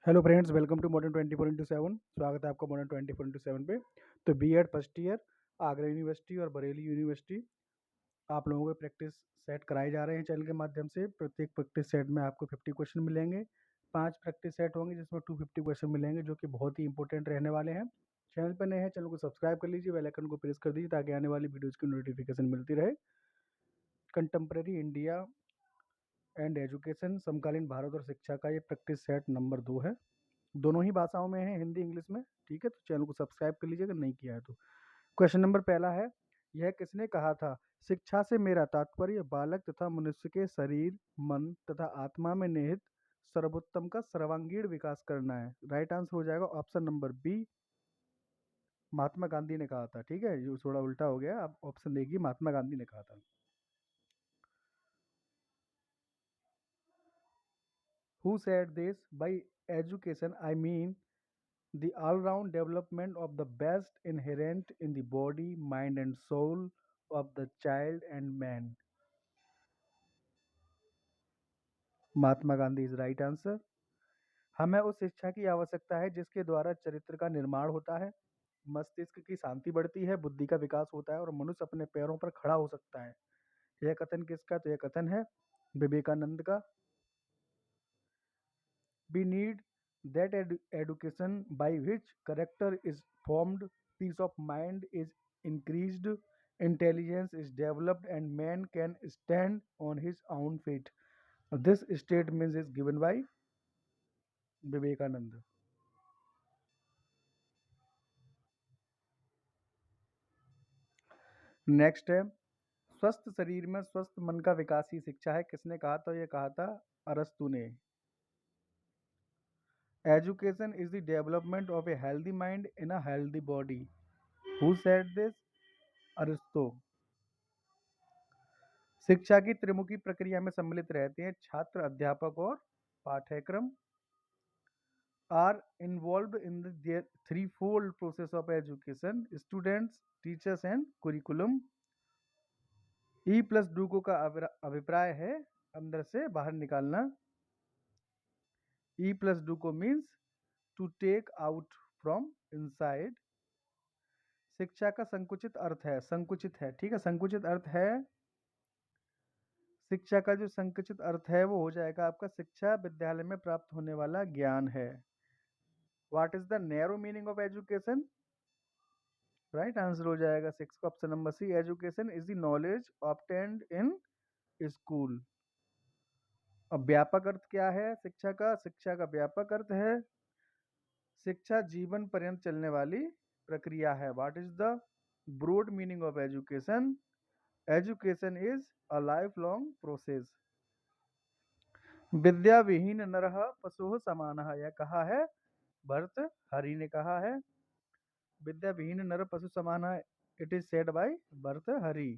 Hello friends, welcome to modern 24/7। स्वागत है आपका मॉडर्न 24/7 पे। तो BEd first year Agra university और बरेली यूनिवर्सिटी आप लोगों को प्रैक्टिस सेट कराए जा रहे हैं चैनल के माध्यम से। प्रत्येक प्रैक्टिस सेट में आपको 50 क्वेश्चन मिलेंगे। 5 प्रैक्टिस सेट होंगे जिसमें 250 क्वेश्चन मिलेंगे, जो कि बहुत ही इंपॉर्टेंट रहने वाले हैं। चैनल पर नए हैं, चैनल को सब्सक्राइब कर लीजिए, बेल आइकन को प्रेस कर दीजिए ताकि आने वाली वीडियोज़ की नोटिफिकेशन मिलती रहे। कंटेम्प्रेरी इंडिया एंड एजुकेशन, समकालीन भारत और शिक्षा का ये प्रैक्टिस सेट नंबर 2 है। दोनों ही भाषाओं में है, हिंदी इंग्लिश में। ठीक है, तो चैनल को सब्सक्राइब कर लीजिए अगर नहीं किया है तो। क्वेश्चन नंबर पहला है, यह किसने कहा था? शिक्षा से मेरा तात्पर्य बालक तथा मनुष्य के शरीर, मन तथा आत्मा में निहित सर्वोत्तम का सर्वांगीण विकास करना है। राइट आंसर हो जाएगा ऑप्शन नंबर बी, महात्मा गांधी ने कहा था। ठीक है, ये थोड़ा उल्टा हो गया, आप ऑप्शन देखिए, महात्मा गांधी ने कहा था। Who said this? By education I mean the all-round development of the best inherent in the body, mind and soul of the child and man. Mahatma Gandhi is right answer. हमें उस शिक्षा की आवश्यकता है जिसके द्वारा चरित्र का निर्माण होता है, मस्तिष्क की शांति बढ़ती है, बुद्धि का विकास होता है और मनुष्य अपने पैरों पर खड़ा हो सकता है। यह कथन किसका? तो यह कथन है विवेकानंद का। We need that education by which character is formed, peace of mind is increased, intelligence is developed, and man can stand on his own feet. This statement is given by Vivekananda. Next है, स्वस्थ शरीर में स्वस्थ मन का विकास ही शिक्षा है। किसने कहा? तो ये कहा था अरस्तु ने। Education is the development of a healthy mind in a healthy body. Who said this? अरस्तु। शिक्षा की त्रिमुखी प्रक्रिया में सम्मिलित रहते हैं छात्र, अध्यापक और पाठ्यक्रम। Are involved in the three fold process of education, students, teachers and curriculum. E plus डूको का अभिप्राय है अंदर से बाहर निकालना। ई प्लस डूको means to take out from inside. शिक्षा का संकुचित अर्थ है, संकुचित है। ठीक है, संकुचित अर्थ है, शिक्षा का जो संकुचित अर्थ है वो हो जाएगा आपका शिक्षा विद्यालय में प्राप्त होने वाला ज्ञान है। What is the narrow meaning of education? Right answer हो जाएगा 6 का option number C, education is the knowledge obtained in school. अब व्यापक अर्थ क्या है शिक्षा का? शिक्षा का व्यापक अर्थ है शिक्षा जीवन पर्यंत चलने वाली प्रक्रिया है। What is the broad meaning of education? Education is a life long process. विद्या विहीन नरः पशुः समानः, यह कहा है भर्त हरि ने कहा है। विद्या विहीन नर पशु समान है, इट इज सेड बाय भर्त हरि।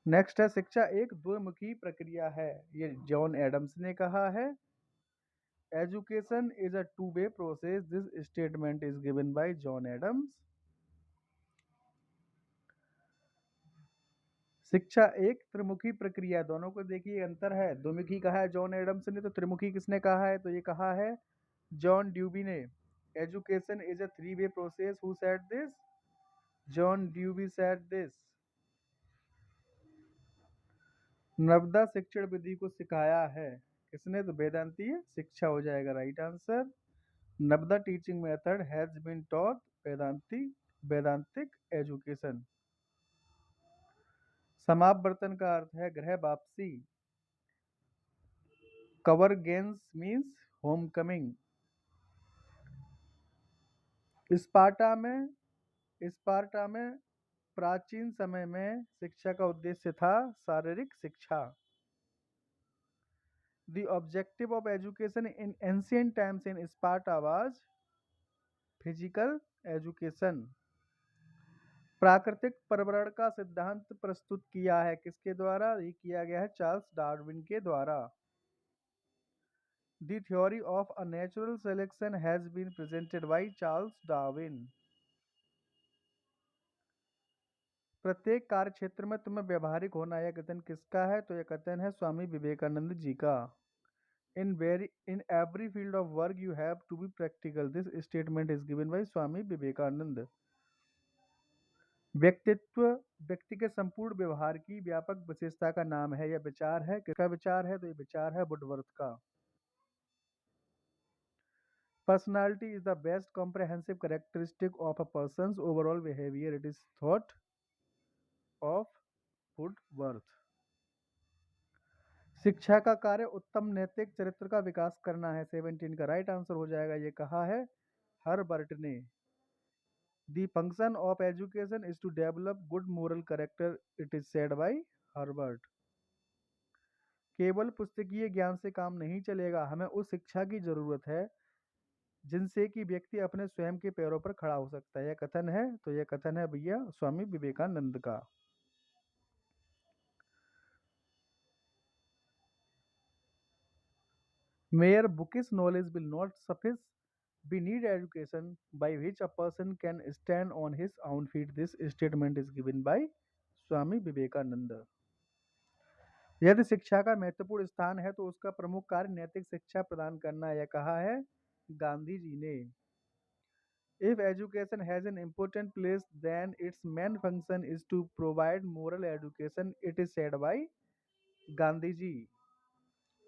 नेक्स्ट है, शिक्षा एक द्विमुखी प्रक्रिया है, ये जॉन एडम्स ने कहा है। Education is a two way process, this statement is given by John Adams. शिक्षा एक त्रिमुखी प्रक्रिया, दोनों को देखिए अंतर है। द्विमुखी कहा है जॉन एडम्स ने, तो त्रिमुखी किसने कहा है? तो ये कहा है जॉन ड्यूबी ने। Education is a three way process, who said this? John Dewey said this. नवदा शिक्षण विधि को सिखाया है किसने? तो वेदांती शिक्षा हो जाएगा राइट आंसर। नवदा teaching method has been taught Vedanti Vedantic education. समापवर्तन का अर्थ है गृह वापसी। Cover gains means home coming. Sparta में प्राचीन समय में शिक्षा का उद्देश्य था शारीरिक शिक्षा। The objective of education in ancient times in Sparta was physical education. प्राकृतिक पर्यावरण का सिद्धांत प्रस्तुत किया है किसके द्वारा? ये किया गया है चार्ल्स डार्विन के द्वारा। The theory of a natural selection has been presented by Charles Darwin. प्रत्येक कार्य क्षेत्र में तुम्हें व्यवहारिक होना, यह कथन किसका है? तो यह कथन है स्वामी विवेकानंद जी का। in every field of work you have to be practical. This statement is given by Swami Vivekananda. व्यक्तित्व व्यक्ति के संपूर्ण व्यवहार की व्यापक विशेषता का नाम है या विचार है। किसका विचार है? तो ये विचार है वुडवर्थ का। Personality is the best comprehensive characteristic of a persons overall behaviour. It is thought of Woodworth. शिक्षा का कार्य उत्तम नैतिक चरित्र का विकास करना है। 17 का राइट आंसर हो जाएगा। ये कहा है हर्बर्ट ने। The function of education is to develop good moral character. It is said by Herbert. केवल पुस्तकीय ज्ञान से काम नहीं चलेगा, हमें उस शिक्षा की जरूरत है जिनसे कि व्यक्ति अपने स्वयं के पैरों पर खड़ा हो सकता है। यह कथन है, तो यह कथन है भैया स्वामी विवेकानंद का। Mere bookish knowledge will not suffice. We need education by which a person can stand on his own feet. This statement is given by Swami Vivekananda. यदि शिक्षा का महत्वपूर्ण स्थान है तो उसका प्रमुख कार्य नैतिक शिक्षा प्रदान करना है। यह कहा है गांधी जी ने। If education has an important place, then its main function is to provide moral education. It is said by Gandhi ji.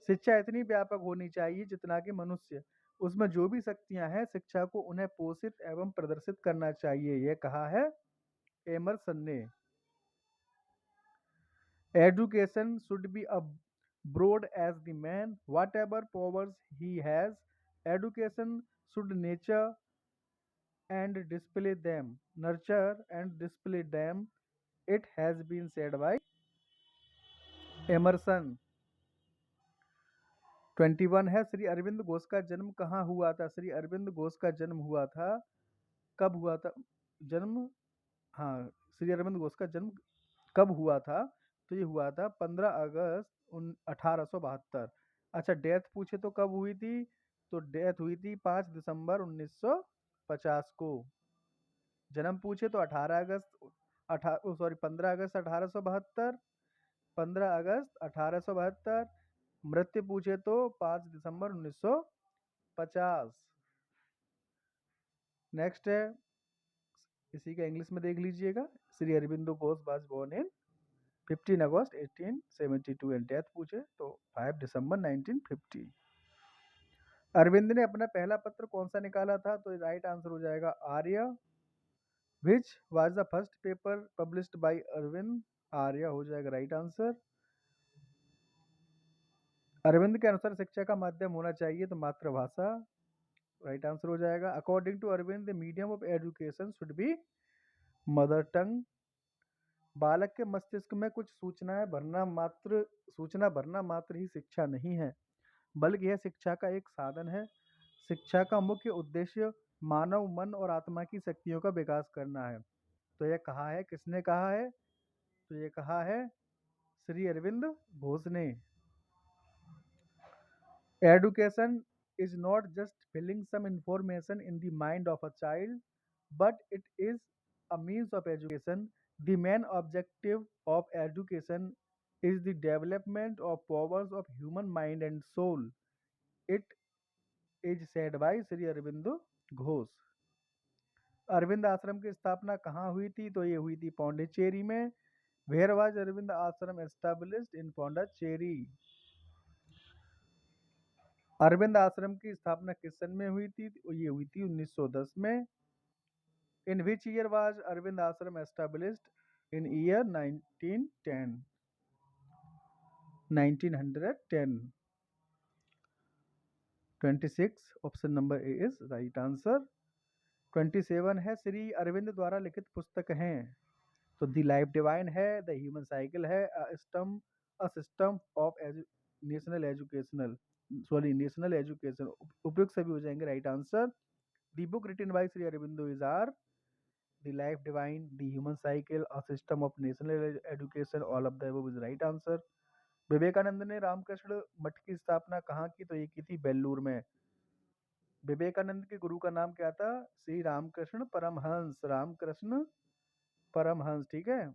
शिक्षा इतनी व्यापक होनी चाहिए जितना कि मनुष्य उसमें जो भी शक्तियां हैं शिक्षा को उन्हें पोषित एवं प्रदर्शित करना चाहिए। यह कहा है एमरसन ने। Education should be a broad as the man, whatever powers he has. Education should nurture and display them. It has been said by Emerson. 21 है श्री अरविंद घोष का जन्म कहाँ हुआ था। श्री अरविंद घोष का जन्म हुआ था, कब हुआ था जन्म? हाँ, श्री अरविंद घोष का जन्म कब हुआ था? तो ये हुआ था 15 अगस्त 1872। अच्छा, डेथ पूछे तो कब हुई थी? तो डेथ हुई थी 5 दिसंबर 1950 को। जन्म पूछे तो 15 अगस्त 1872, 15 अगस्त 1872। मृत्यु पूछे तो 5 दिसंबर 1950। नेक्स्ट है, इसी का इंग्लिश में देख लीजिएगा। Shri Aurobindo Ghosh was born in 15 August 1872 and death पूछे तो 5 दिसंबर 1950। अरविंद ने अपना पहला पत्र कौन सा निकाला था? तो राइट आंसर हो जाएगा Arya. Which was the first paper published by Arvind? Arya हो जाएगा राइट आंसर। अरविंद के अनुसार शिक्षा का माध्यम होना चाहिए तो मातृभाषा, राइट आंसर हो जाएगा। According to Arvind the medium of education should be mother tongue. बालक के मस्तिष्क में कुछ सूचना भरना मात्र ही शिक्षा नहीं है, बल्कि यह शिक्षा का एक साधन है। शिक्षा का मुख्य उद्देश्य मानव मन और आत्मा की शक्तियों का विकास करना है। तो यह कहा है, किसने कहा है? तो यह कहा है श्री अरविंद घोष ने। Education is not just filling some information in the mind of a child, but it is a means of education. The main objective of education is the development of powers of human mind and soul. It is said by Sri Aurobindo Ghosh. Arvind आश्रम की स्थापना कहाँ हुई थी? तो ये हुई थी पौंडीचेरी में। Where was Arvind Ashram established? इन पौंडीचेरी। अरविंद आश्रम की स्थापना किस सन में हुई थी? ये हुई थी 1910 में। In which year was Arvind Ashram established? In year 1910। 1910। 26 option number A is right answer. 27 है श्री अरविंद द्वारा लिखित पुस्तक हैं। तो द लाइफ डिवाइन है, द ह्यूमन साइकिल है, a system of national education. उपयुक्त सभी हो जाएंगे right answer. The book written by Shri Aurobindo is are the life divine, the human cycle, a system of national education. All of the above is right answer. Vivekananda ने रामकृष्ण मठ की स्थापना कहाँ की? तो ये की थी बेल्लूर में। विवेकानंद के गुरु का नाम क्या था? श्री रामकृष्ण परमहंस। रामकृष्ण परमहंस, ठीक है।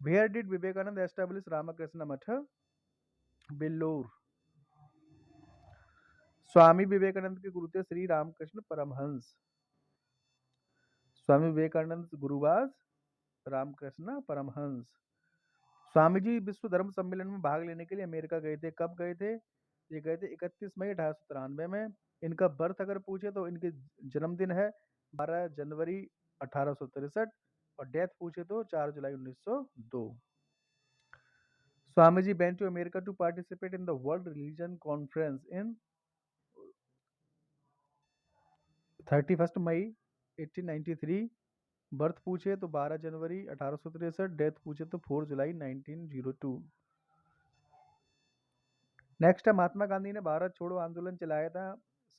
Where did Vivekananda establish Ramakrishna Math? Belur. Swami Vivekananda के गुरु थे श्री रामकृष्ण परमहंस। स्वामी विवेकानंद गुरुवास रामकृष्ण परमहंस। स्वामी जी विश्व धर्म सम्मेलन में भाग लेने के लिए अमेरिका गए थे। कब गए थे? ये गए थे 31 मई 1893 में। इनका बर्थ अगर पूछे तो इनके जन्मदिन है 12 जनवरी 1863 और डेथ पूछे तो 4 जुलाई 1902। Swami ji went to America to participate in the World Religion Conference in 31 May 1893। Birth पूछे तो 12 जनवरी 1863, डेथ पूछे तो 4 जुलाई 1902। नेक्स्ट है महात्मा गांधी ने भारत छोड़ो आंदोलन चलाया था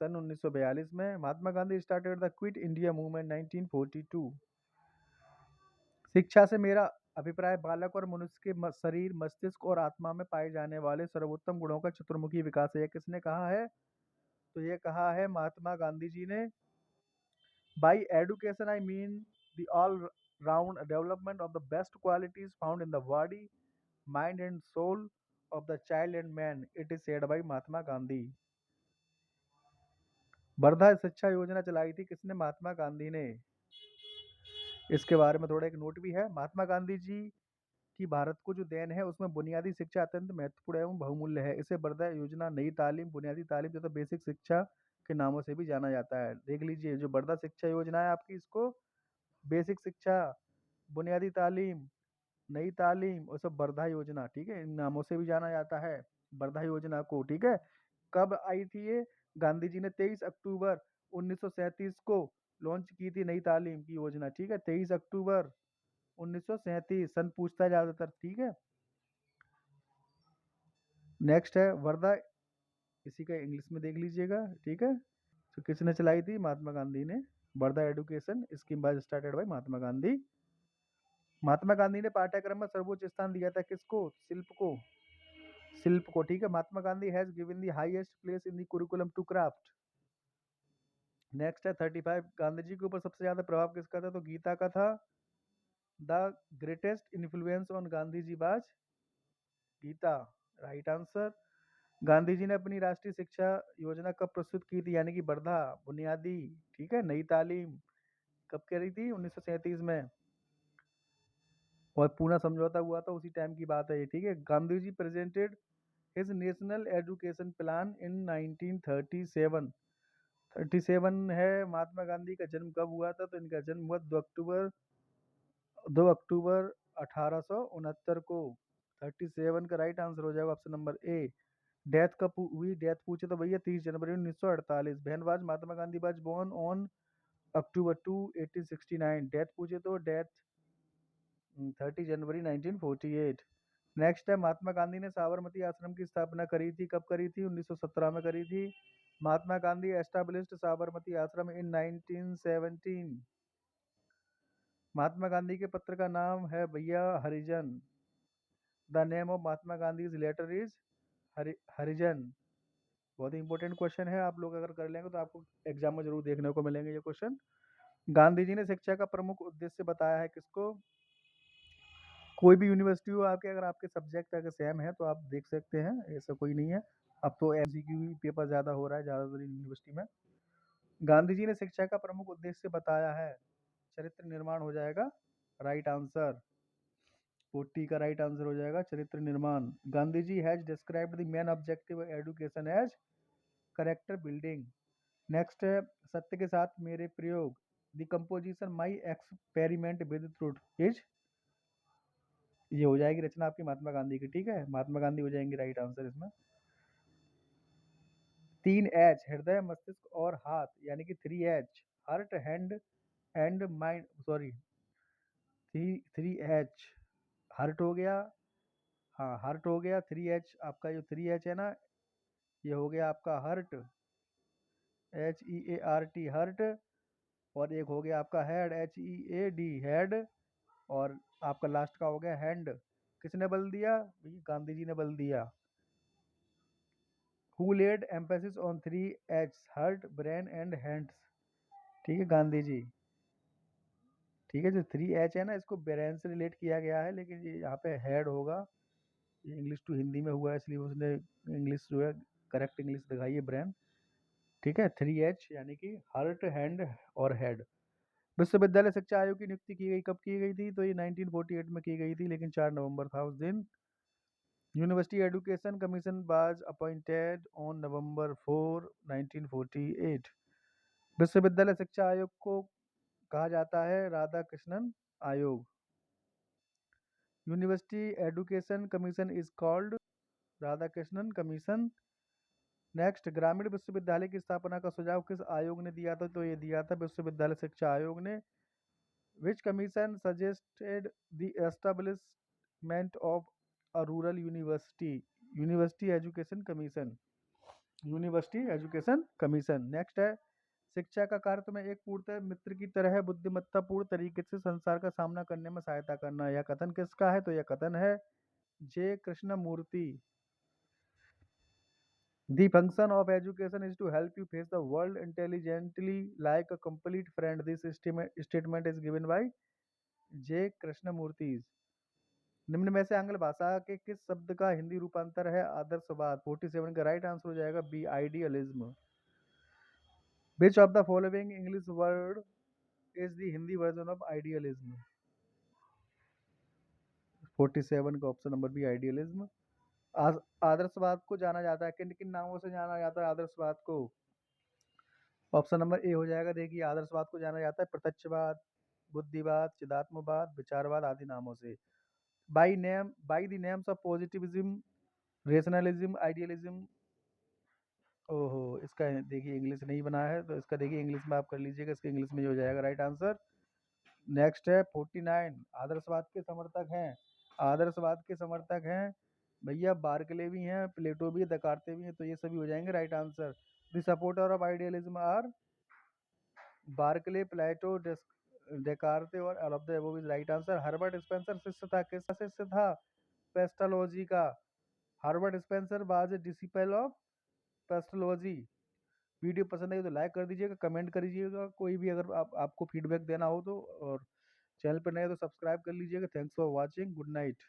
सन 1942 में। Mahatma Gandhi started the quit India movement 1942। शिक्षा से मेरा अभिप्राय बालक और मनुष्य के शरीर, मस्तिष्क और आत्मा में पाए जाने वाले सर्वोत्तम गुणों का चतुर्मुखी विकास है। यह किसने कहा है? तो ये कहा है महात्मा गांधी जी ने। By education I mean the all round development of the best qualities found in the body, mind and soul of the child and man, it is said by Mahatma Gandhi. Wardha शिक्षा योजना चलाई थी किसने? महात्मा गांधी ने। इसके बारे में थोड़ा एक नोट भी है। महात्मा गांधी जी की भारत को जो देन है उसमें बुनियादी शिक्षा अत्यंत महत्वपूर्ण एवं बहुमूल्य है। इसे वर्धा योजना नई तालीम, बुनियादी तालीम तथा बेसिक शिक्षा के नामों से भी जाना जाता है। देख लीजिए जो वर्धा शिक्षा योजना है आपकी, इसको बेसिक शिक्षा, बुनियादी तालीम, नई तालीम और सब वर्धा योजना, ठीक है, इन नामों से भी जाना जाता है वर्धा योजना को। ठीक है, कब आई थी ये? गांधी जी ने 23 अक्टूबर 1937 को लॉन्च की थी नई तालीम की योजना। ठीक है, 23 अक्टूबर 1937 सन पूछता है ज्यादातर। ठीक है, नेक्स्ट है वर्धा, इसी का इंग्लिश में देख लीजिएगा। ठीक है, तो किसने चलाई थी? महात्मा गांधी ने। Wardha education scheme by started by Mahatma Gandhi. Mahatma Gandhi ने पाठ्यक्रम में सर्वोच्च स्थान दिया था किसको? शिल्प को। शिल्प को, ठीक है। Mahatma Gandhi has given the highest place in the curriculum to craft. Next है 35, गांधी जी के ऊपर सबसे ज्यादा प्रभाव किसका था? तो गीता का था। The greatest influence on Gandhi ji was Gita, right answer. Gandhi ji ने अपनी राष्ट्रीय शिक्षा योजना कब प्रस्तुत की थी? यानी कि वर्धा बुनियादी, ठीक है, नई तालीम कब करी थी? 1937 में। और पूना समझौता हुआ था उसी टाइम की बात है ये। ठीक है, Gandhi ji presented his national education plan in 1937। 37 है। महात्मा गांधी का जन्म कब हुआ था? तो इनका जन्म हुआ 2 अक्टूबर 1869 को। 37 का राइट आंसर हो जाएगा ऑप्शन नंबर ए। डेथ कब हुई? डेथ पूछे तो भैया 30 जनवरी 1948। बहनबाज Mahatma Gandhi was born on October 2 1869। Death पूछे तो डेथ 30 जनवरी 1948। नेक्स्ट है महात्मा गांधी ने साबरमती आश्रम की स्थापना करी थी। कब करी थी? 1917 में करी थी। महात्मा गांधी एस्टाब्लिश्ड साबरमती आश्रम इन 1917। महात्मा गांधी के पत्र का नाम है भैया Harijan. The name of Mahatma Gandhi letter is Harijan. बहुत ही इंपॉर्टेंट क्वेश्चन है, आप लोग अगर कर लेंगे तो आपको एग्जाम में जरूर देखने को मिलेंगे ये क्वेश्चन। गांधी जी ने शिक्षा का प्रमुख उद्देश्य बताया है किसको? कोई भी यूनिवर्सिटी हो आपके, अगर आपके सब्जेक्ट अगर सेम है तो आप देख सकते हैं, ऐसा कोई नहीं है। अब तो एमसीक्यू पेपर ज़्यादा हो रहा है ज़्यादातर यूनिवर्सिटी में। गांधी जी ने शिक्षा का प्रमुख उद्देश्य बताया है, चरित्र निर्माण हो जाएगा राइट आंसर। 40 का राइट आंसर हो जाएगा चरित्र निर्माण। Gandhi ji has described the main objective of education as character building. Next है सत्य के साथ मेरे प्रयोग। The composition my experiment with truth is, ये हो जाएगी रचना आपकी महात्मा गांधी की। ठीक है, महात्मा गांधी हो जाएंगे राइट आंसर इसमें। 3 H, हृदय, मस्तिष्क और हाथ, यानी कि 3 H, heart, hand and mind, sorry 3 H, heart हो गया, हाँ हार्ट हो गया। 3 H आपका जो 3 H है ना, ये हो गया आपका हर्ट, HEART हर्ट। और एक हो गया आपका हेड, HEAD हेड। और आपका लास्ट का हो गया हैंड। किसने बल दिया? गांधी जी ने बल दिया। Who laid emphasis on 3 H's, heart, brain and hands? ठीक है, गांधी जी। ठीक है, जो 3 H है ना, इसको ब्रेन से रिलेट किया गया है, लेकिन ये यहाँ पे हेड होगा। ये इंग्लिश टू हिंदी में हुआ है, इसलिए उसने इंग्लिश जो है करेक्ट इंग्लिश दिखाई है ब्रेन। ठीक है, 3H यानी कि हार्ट, हैंड और हेड। विश्वविद्यालय शिक्षा आयोग की नियुक्ति की गई, कब की गई थी? तो ये 1948 में की गई थी, लेकिन 4 नवंबर था उस दिन। University education commission was appointed on November 4, 1948। विश्वविद्यालय शिक्षा आयोग को कहा जाता है राधा कृष्णन आयोग। University education commission is called Radha Krishnan commission. Next, ग्रामीण विश्वविद्यालय की स्थापना का सुझाव किस आयोग ने दिया था? तो ये दिया था विश्वविद्यालय शिक्षा आयोग ने। Which commission suggested the establishment of a rural university? University education commission. University education commission. Next है, शिक्षा का कार्य तुम्हें एक पूर्णतः मित्र की तरह बुद्धिमत्तापूर्ण तरीके से संसार का सामना करने में सहायता करना। यह कथन किसका है? तो यह कथन है जे Krishnamurthy. The function of education is to help you face the world intelligently like a complete friend. This statement is given by J. Krishnamurti. निम्न में से आंग्ल भाषा के किस शब्द का हिंदी रूपांतर है आदर्शवाद? 47 का राइट आंसर हो जाएगा B, idealism. Which of the following English word is the Hindi version of idealism? 47 का ऑप्शन नंबर बी, आइडियलिज्म। आदर्शवाद को जाना जाता है किन किन नामों से जाना जाता है आदर्शवाद को? ऑप्शन नंबर ए हो जाएगा। देखिए, आदर्शवाद को जाना जाता है प्रत्यक्षवाद, बुद्धिवाद, चिदात्मवाद, विचारवाद आदि नामों से। By the names of positivism, rationalism, idealism. ओहो, इसका देखिए इंग्लिश नहीं बना है, तो इसका देखिए इंग्लिश में आप कर लीजिएगा, इसका इंग्लिश में हो जाएगा राइट आंसर। नेक्स्ट है 49, आदर्शवाद के समर्थक हैं। आदर्शवाद के समर्थक हैं भैया बार्कले भी हैं, प्लेटो भी, दकार्ते भी हैं, तो ये सभी हो जाएंगे right answer. The supporter of idealism are Berkeley, Plato, Descartes और all of the above is right answer. Herbert Spencer शिष्य था, किसका शिष्य था? पेस्टोलॉजी का। Herbert Spencer was a disciple of Pestalozzi. Video पसंद आई तो लाइक कर दीजिएगा, कमेंट करिएगा, कोई भी अगर आपको फीडबैक देना हो तो, और चैनल पर नए तो सब्सक्राइब कर लीजिएगा। Thanks for watching, good night.